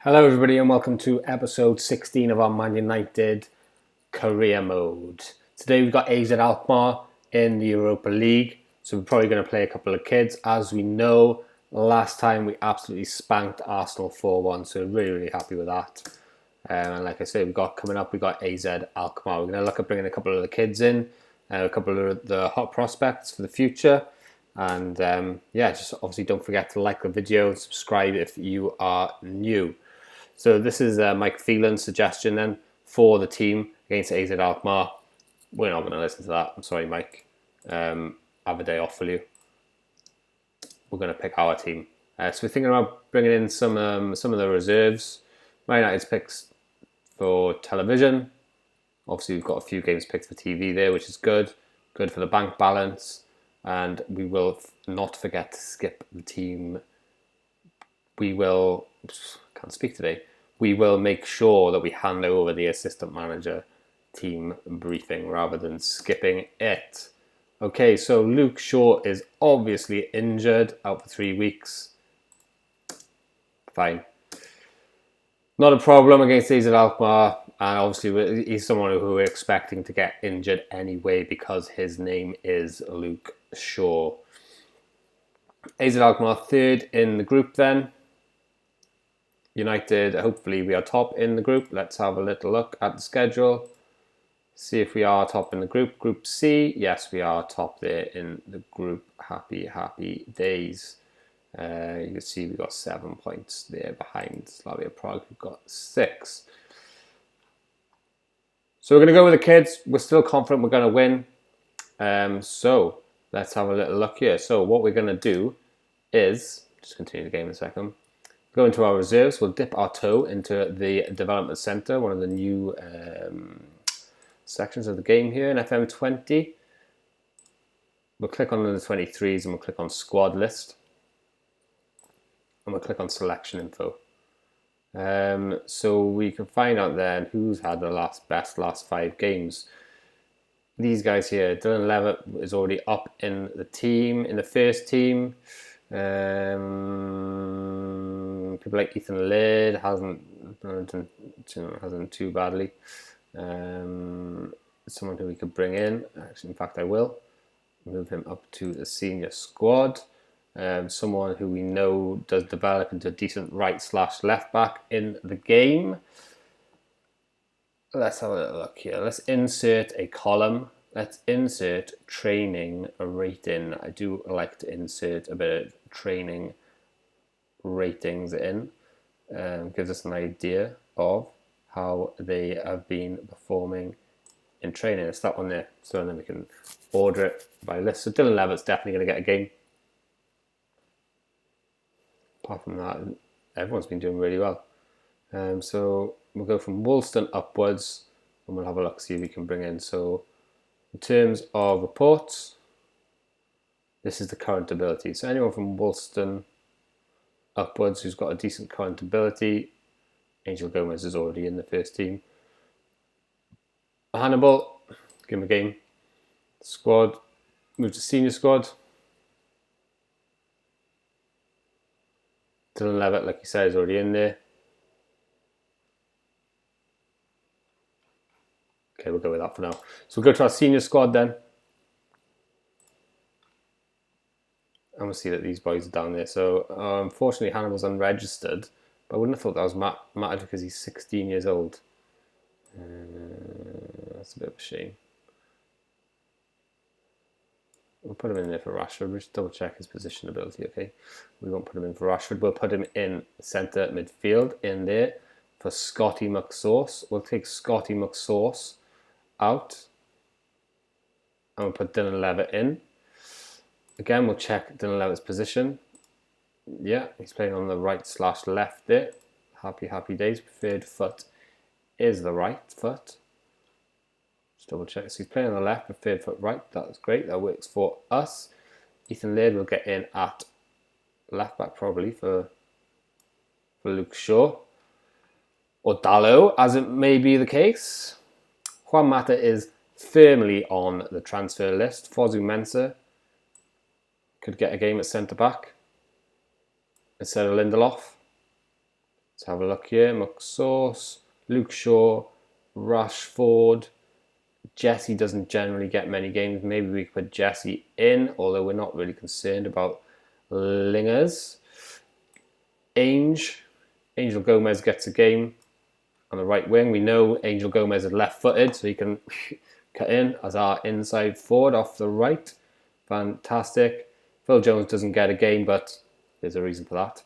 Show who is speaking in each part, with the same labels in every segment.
Speaker 1: Hello everybody and welcome to episode 16 of our Man United career mode. Today we've got AZ Alkmaar in the Europa League, so we're probably going to play a couple of kids. As we know, last time we absolutely spanked Arsenal 4-1, so we're really happy with that. And like I said, we've got AZ Alkmaar. We're going to look at bringing a couple of the kids in, a couple of the hot prospects for the future. And just obviously don't forget to like the video and subscribe if you are new. So this is Mike Phelan's suggestion then for the team against AZ Alkmaar. We're not going to listen to that. I'm sorry, Mike. Have a day off, will you? We're going to pick our team. So we're thinking about bringing in some of the reserves. Man United's picks for television. Obviously, we've got a few games picked for TV there, which is good. Good for the bank balance. And we will not forget to skip the team. We will make sure that we hand over the assistant manager team briefing rather than skipping it. Okay, so Luke Shaw is obviously injured, out for 3 weeks. Fine. Not a problem against AZ Alkmaar, and obviously he's someone who we're expecting to get injured anyway because his name is Luke Shaw. AZ Alkmaar third in the group then. United, hopefully we are top in the group. Let's have a little look at the schedule. See if we are top in the group. Group C, yes, we are top there in the group. Happy days. You can see we've got 7 points there behind Slavia Prague. We've got 6. So we're going to go with the kids. We're still confident we're going to win. So let's have a little look here. So what we're going to do is, just continue the game in a second. Go into our reserves. We'll dip our toe into the development center, one of the new sections of the game here in FM20. We'll click on the 23s and we'll click on squad list. And we'll click on selection info. So we can find out then who's had the last 5 games. These guys here, Dylan Levitt is already up in the team, in the first team. People like Ethan Laird hasn't done too badly. Someone who we could bring in. Actually, in fact, I will move him up to the senior squad. Someone who we know does develop into a decent right/left back in the game. Let's have a little look here. Let's insert a column. Let's insert training rating. I do like to insert a bit of training ratings in. Gives us an idea of how they have been performing in training. It's that one there. So then we can order it by list. So Dylan Levitt's definitely going to get a game. Apart from that, everyone's been doing really well. So we'll go from Woolston upwards and we'll have a look, see if we can bring in. So in terms of reports, this is the current ability. So anyone from Woolston upwards who's got a decent current ability. Angel Gomez is already in the first team. Hannibal, give him a game. Squad, move to senior squad. Dylan Levitt, like you said, is already in there. Okay, we'll go with that for now. So we'll go to our senior squad then. And we'll see that these boys are down there. So unfortunately, Hannibal's unregistered. But I wouldn't have thought that was mattered because he's 16 years old. That's a bit of a shame. We'll put him in there for Rashford. We'll just double check his position ability, okay? We won't put him in for Rashford. We'll put him in centre midfield in there for Scotty McSauce. We'll take Scotty McSauce out. And we'll put Dylan Levitt in. Again, we'll check Dylan Levitt's position. Yeah, he's playing on the right/left there. Happy days. Preferred foot is the right foot. Just double check. So he's playing on the left, preferred foot right. That's great. That works for us. Ethan Laird will get in at left back probably for Luke Shaw. Or Dallo, as it may be the case. Juan Mata is firmly on the transfer list. Fosu Mensah could get a game at centre back instead of Lindelof. Let's have a look here. McSauce, Luke Shaw, Rashford. Jesse doesn't generally get many games. Maybe we could put Jesse in, although we're not really concerned about Lingers. Angel Gomez gets a game on the right wing. We know Angel Gomez is left-footed, so he can cut in as our inside forward off the right. Fantastic. Phil Jones doesn't get a game, but there's a reason for that.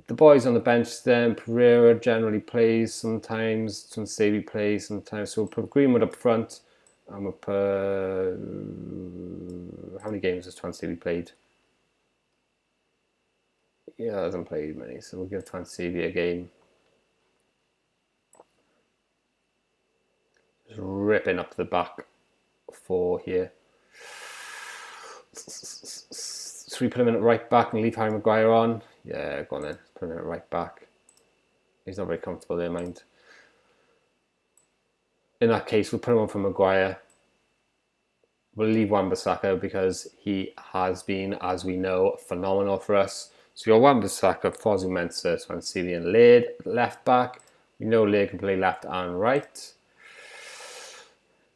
Speaker 1: The boys on the bench then, Pereira generally plays sometimes, Tuanzebe plays sometimes, so we'll put Greenwood up front, and we'll put... How many games has Tuanzebe played? Yeah, hasn't played many, so we'll give Tuanzebe a game. Just ripping up the back four here. So we put him in at right back and leave Harry Maguire on? Yeah, go on then. Put him in at right back. He's not very comfortable there, mind. In that case, we'll put him on for Maguire. We'll leave Wan-Bissaka because he has been, as we know, phenomenal for us. So you're Wan-Bissaka, Fosu-Mensah, Tuanzebe and Laird left back. We know Laird can play left and right.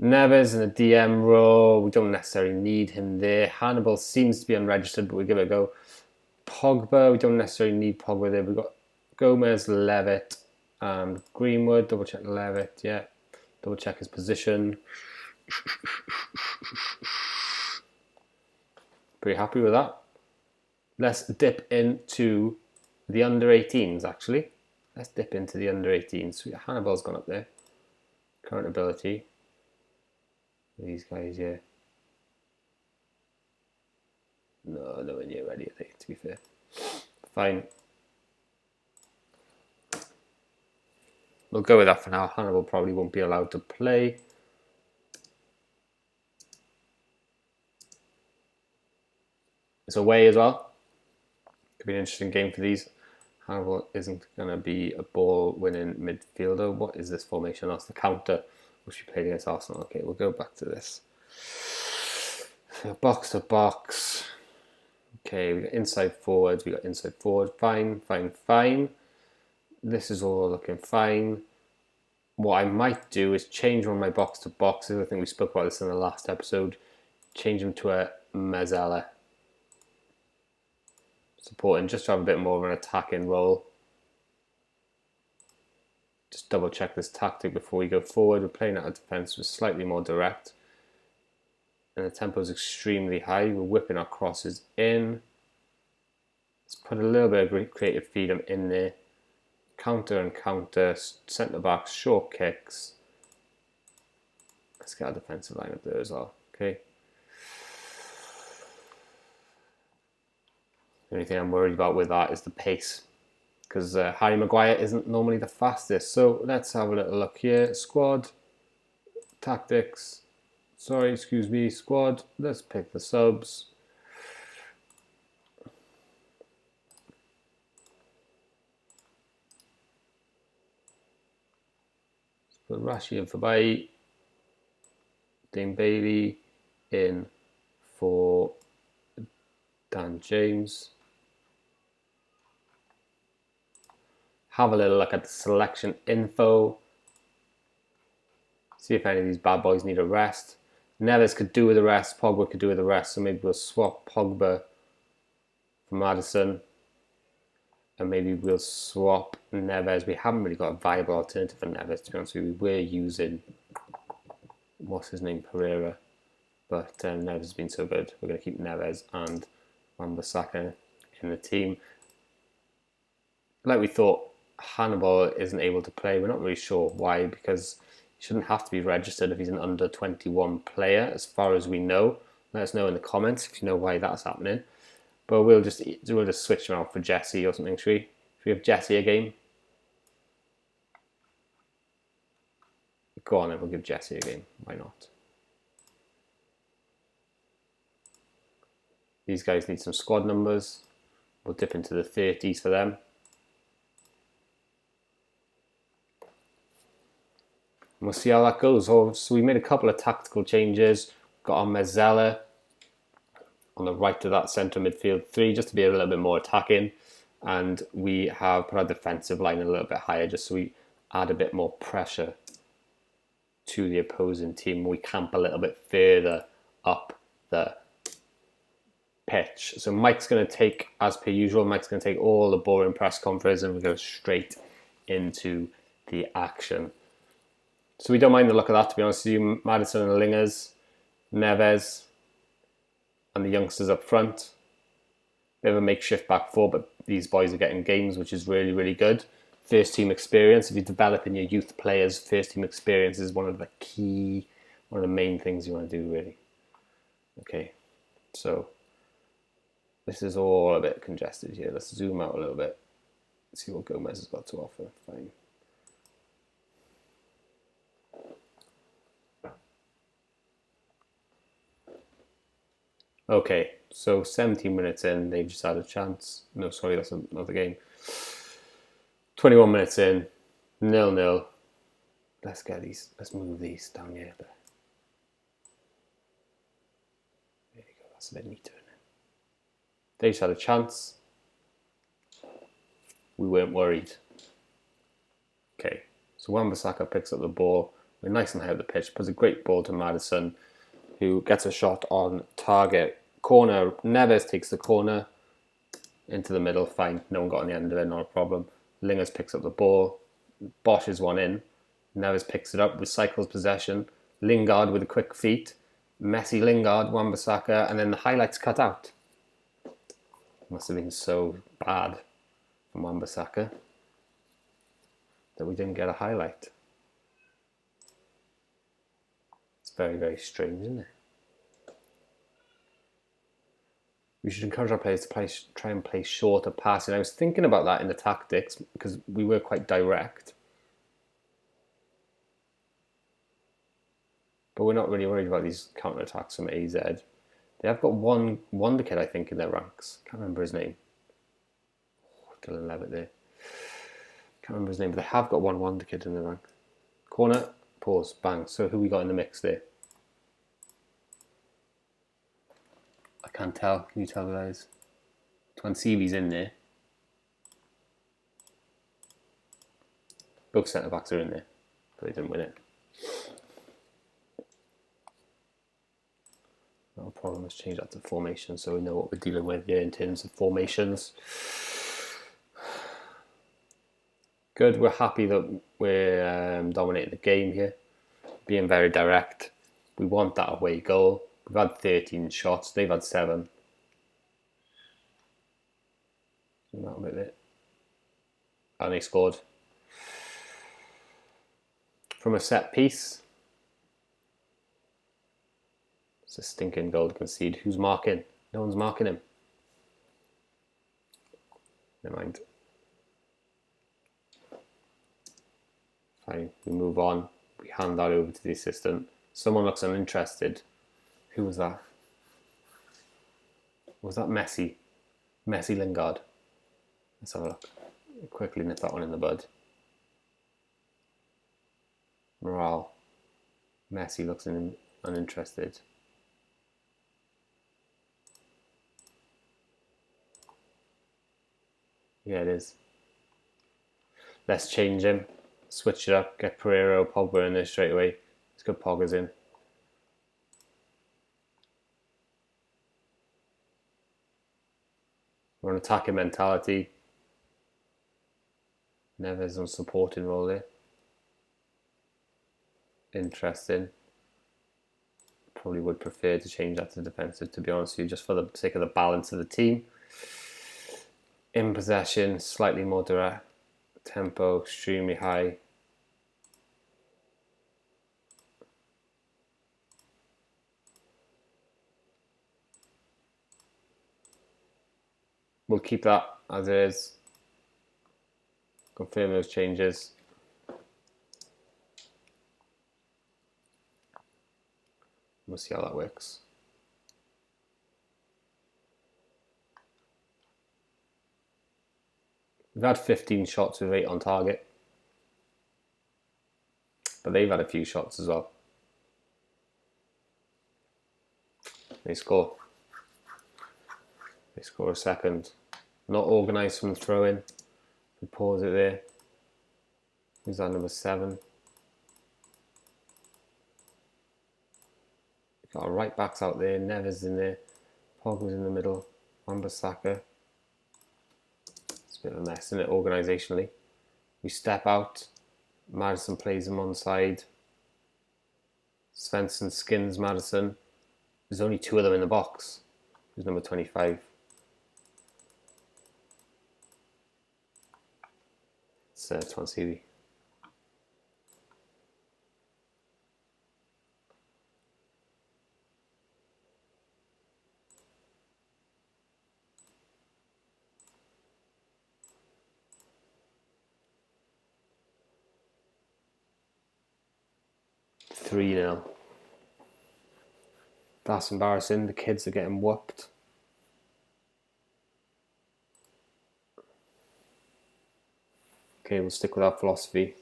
Speaker 1: Neves in a DM role, we don't necessarily need him there. Hannibal seems to be unregistered, but we'll give it a go. Pogba, we don't necessarily need Pogba there. We've got Gomez, Levitt, and Greenwood. Double check Levitt, yeah. Double check his position. Pretty happy with that. Let's dip into the under-18s, actually. Let's dip into the under-18s. So Hannibal's gone up there. Current ability. These guys, yeah. No, nowhere near ready, I think, to be fair. Fine. We'll go with that for now. Hannibal probably won't be allowed to play. It's away as well. Could be an interesting game for these. Hannibal isn't going to be a ball-winning midfielder. What is this formation? That's the counter, which we played against Arsenal. Okay, we'll go back to this. So box to box. Okay, we got inside forwards. We got inside forward. Fine, fine, fine. This is all looking fine. What I might do is change one of my box to boxes. I think we spoke about this in the last episode. Change them to a Mezzala. Supporting, just to have a bit more of an attacking role. Just double check this tactic before we go forward. We're playing out of defence, we're slightly more direct. And the tempo is extremely high. We're whipping our crosses in. Let's put a little bit of creative freedom in there. Counter and counter, centre backs, short kicks. Let's get our defensive line up there as well. Okay. The only thing I'm worried about with that is the pace, because Harry Maguire isn't normally the fastest. So let's have a little look here. Squad, tactics, squad. Let's pick the subs. Let's put Rashi in for Bailly. Dane Bailey in for Dan James. Have a little look at the selection info. See if any of these bad boys need a rest. Neves could do with the rest. Pogba could do with the rest. So maybe we'll swap Pogba for Maddison. And maybe we'll swap Neves. We haven't really got a viable alternative for Neves, to be honest with you. We were using, what's his name, Pereira. But Neves has been so good. We're going to keep Neves and Wan-Bissaka in the team. Like we thought, Hannibal isn't able to play. We're not really sure why, because he shouldn't have to be registered if he's an under 21 player, as far as we know. Let us know in the comments if you know why that's happening. But we'll just switch him out for Jesse or something, should we? Should we have Jesse a game? Go on then, we'll give Jesse a game. Why not? These guys need some squad numbers. We'll dip into the 30s for them. And we'll see how that goes. So we made a couple of tactical changes. Got our Mezzala on the right of that centre midfield three, just to be a little bit more attacking. and we have put our defensive line a little bit higher just so we add a bit more pressure to the opposing team. We camp a little bit further up the pitch. So Mike's going to take, as per usual, Mike's going to take all the boring press conference and we go straight into the action. So we don't mind the look of that, to be honest with you. Maddison and the Lingers, Neves and the youngsters up front. Bit of a makeshift back four, but these boys are getting games, which is really, really good. First team experience. If you're developing your youth players, first team experience is one of the main things you want to do, really. Okay, so this is all a bit congested here. Let's zoom out a little bit. See what Gomez has got to offer. Fine. Okay, so 17 minutes in, they've just had a chance. No, sorry, that's another game. 21 minutes in, 0-0. Let's move these down here. There you go, that's a bit neater, isn't it? They just had a chance. We weren't worried. Okay, so Wan-Bissaka picks up the ball. We're nice and high up the pitch, puts a great ball to Maddison, who gets a shot on target. Corner, Neves takes the corner into the middle, fine, no one got on the end of it, not a problem. Lingers picks up the ball, boshes one in, Neves picks it up, recycles possession, Lingard with a quick feet, Messi, Lingard, Wan-Bissaka, and then the highlights cut out. Must have been so bad from Wan-Bissaka that we didn't get a highlight. It's very, very strange, isn't it? We should encourage our players to try and play shorter passing. I was thinking about that in the tactics because we were quite direct. But we're not really worried about these counter-attacks from AZ. They have got one Wonderkid, I think, in their ranks. Can't remember his name. Dylan Levitt there. Can't remember his name, but they have got one Wonderkid in their rank. Corner, pause, bang. So who we got in the mix there? I can't tell. Can you tell who that is? Twansivi's in there. Both centre backs are in there, but they didn't win it. No problem. Let's change that to formation so we know what we're dealing with here in terms of formations. Good. We're happy that we're dominating the game here, being very direct. We want that away goal. We've had 13 shots, they've had 7. That bit it. And they scored. From a set piece. It's a stinking goal to concede. Who's marking? No one's marking him. Never mind. Fine, we move on. We hand that over to the assistant. Someone looks uninterested. Who was that? Was that Messi? Messi Lingard. Let's have a look. Quickly nip that one in the bud. Morale. Messi looks uninterested. Yeah, it is. Let's change him. Switch it up. Get Pereira, Pogba in there straight away. Let's get Pogba's in. We're on attacking mentality. Neves on supporting role there. Interesting. Probably would prefer to change that to defensive, to be honest with you, just for the sake of the balance of the team. In possession, slightly more direct. Tempo, extremely high. We'll keep that as it is. Confirm those changes. We'll see how that works. We've had 15 shots with 8 on target. But they've had a few shots as well. They score. They score a second. Not organised from the throw-in. We pause it there. Who's that, number 7? We've got our right backs out there. Neves in there. Pogba's in the middle. Wan-Bissaka. It's a bit of a mess, isn't it, organisationally? We step out. Maddison plays him on side. Svensson skins Maddison. There's only 2 of them in the box. Who's number 25? It's Twansidi. Three now. That's embarrassing. The kids are getting whooped. Okay, we'll stick with our philosophy.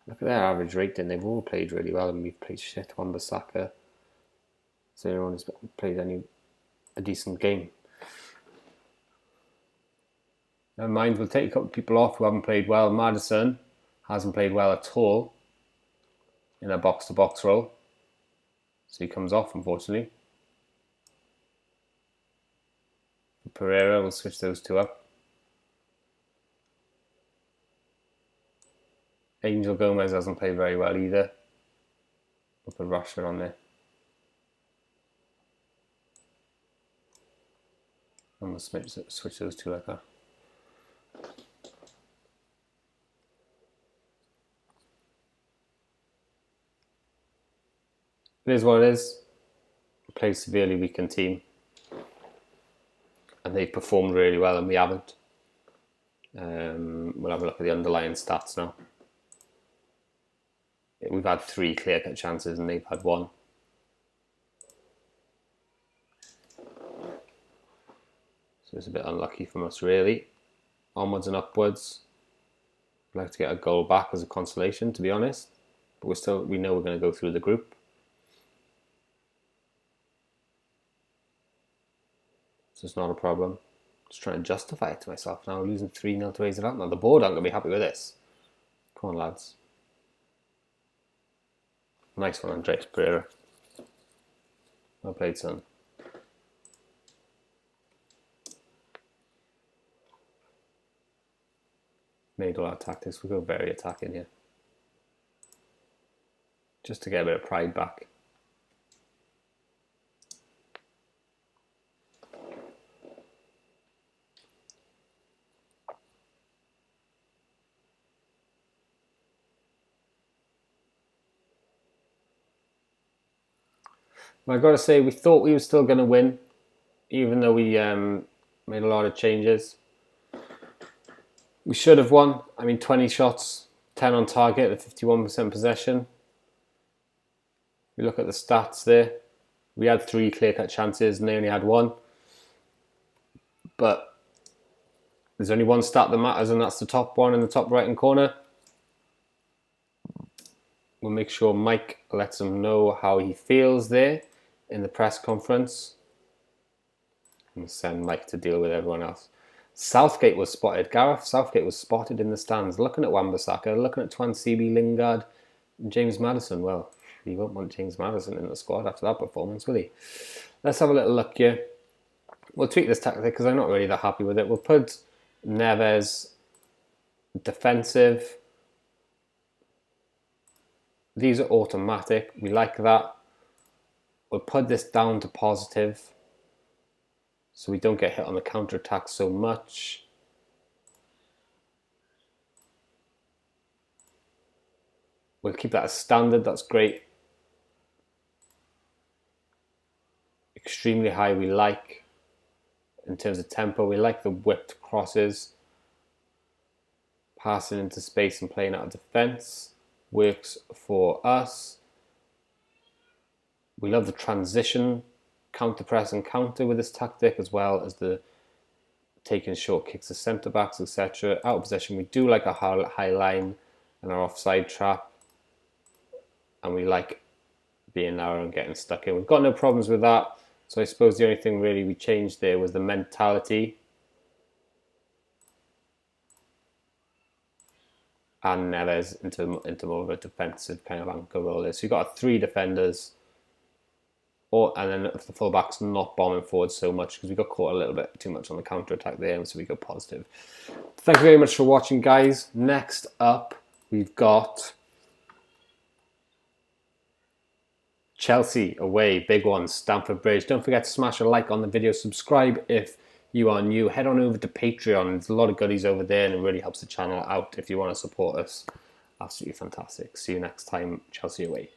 Speaker 1: Look at their average rating. They've all played really well, and we've played shit. Wan-Bissaka. So anyone who's played a decent game. Never mind, we'll take a couple of people off who haven't played well. Maddison hasn't played well at all in a box-to-box role. So he comes off, unfortunately. Pereira, we'll switch those 2 up. Angel Gomez hasn't played very well either. We'll put Rashford on there. And we'll switch those 2 like that. It is what it is. We play a severely weakened team. And they've performed really well and we haven't. We'll have a look at the underlying stats now. We've had 3 clear-cut chances and they've had 1. So it's a bit unlucky from us, really. Onwards and upwards. I'd like to get a goal back as a consolation, to be honest. But we know we're going to go through the group. So it's not a problem. Just trying to justify it to myself now. We're losing 3-0 to AZ Alkmaar. The board aren't going to be happy with this. Come on, lads. Nice one, Andres Pereira. Well played, son. Made all our tactics. We'll go very attacking here. Just to get a bit of pride back. I've got to say, we thought we were still going to win, even though we made a lot of changes. We should have won. I mean, 20 shots, 10 on target, at 51% possession. We look at the stats there. We had 3 clear-cut chances and they only had 1. But there's only one stat that matters, and that's the top one in the top right-hand corner. We'll make sure Mike lets him know how he feels there in the press conference. And send Mike to deal with everyone else. Southgate was spotted. Gareth Southgate was spotted in the stands, looking at Wan-Bissaka, looking at Twansidi, Lingard, and James Maddison. Well, he won't want James Maddison in the squad after that performance, will he? Let's have a little look here. We'll tweak this tactic because I'm not really that happy with it. We'll put Neves defensive. These are automatic. We like that. We'll put this down to positive so we don't get hit on the counter-attack so much. We'll keep that as standard. That's great. Extremely high we like. In terms of tempo, we like the whipped crosses. Passing into space and playing out of defence works for us. We love the transition, counter press and counter with this tactic, as well as the taking short kicks to centre backs, etc. Out of possession, we do like a high line and our offside trap, and we like being narrow and getting stuck in. We've got no problems with that. So I suppose the only thing really we changed there was the mentality. And Neves into more of a defensive kind of anchor role there. So you've got 3 defenders. And then the fullback's not bombing forward so much because we got caught a little bit too much on the counter-attack there, and so we go positive. Thank you very much for watching, guys. Next up, we've got Chelsea away, big one, Stamford Bridge. Don't forget to smash a like on the video, subscribe if you are new. Head on over to Patreon. There's a lot of goodies over there, and it really helps the channel out if you want to support us. Absolutely fantastic. See you next time, Chelsea away.